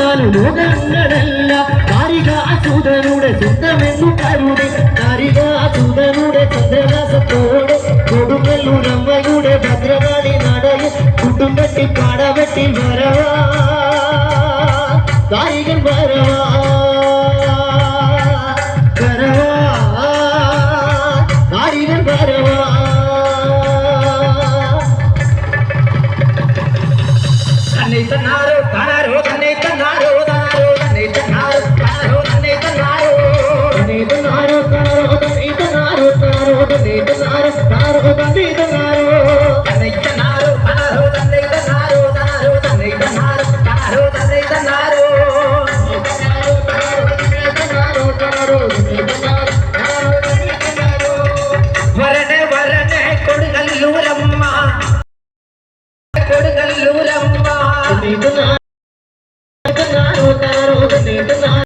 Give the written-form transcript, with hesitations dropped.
നാലു ലോകങ്ങളല്ല കാരികാസുതനുടെ സ്വന്തമെന്നു കരുതി കാരികാസുതനുടെ ചന്ദ്രദാസത്തോടെ കൊടുങ്ങല്ലൂരമ്മയുടെ ഭദ്രകാളി നടയിൽ കുട്ടും കെട്ടി പാടവെട്ടി വരവാ കാരികൻ വരവാ വരവാ കാരികൻ വരവാ തന്നാരോ താനാരോ തന്നെ തന്നാരോ താനാരോ തന്നെ തന്നാരോ താനാരോ തന്നെ തന്നാരോ തന്നെ തന്നാരോ താനാരോ തന്നെ തന്നാരോ താനാരോ തന്നെ തന്നാരോ താനാരോ തന്നെ തന്നാരോ തന്നെ തന്നാരോ താനാരോ തന്നെ തന്നാരോ താനാരോ തന്നെ തന്നാരോ താനാരോ തന്നെ തന്നാരോ വരണേ വരണേ കൊടുങ്ങല്ലൂരമ്മ കൊടുങ്ങല്ലൂരമ്മ തന്നെ തന്നാരോ താനാരോ തന്നെ തന്നാരോ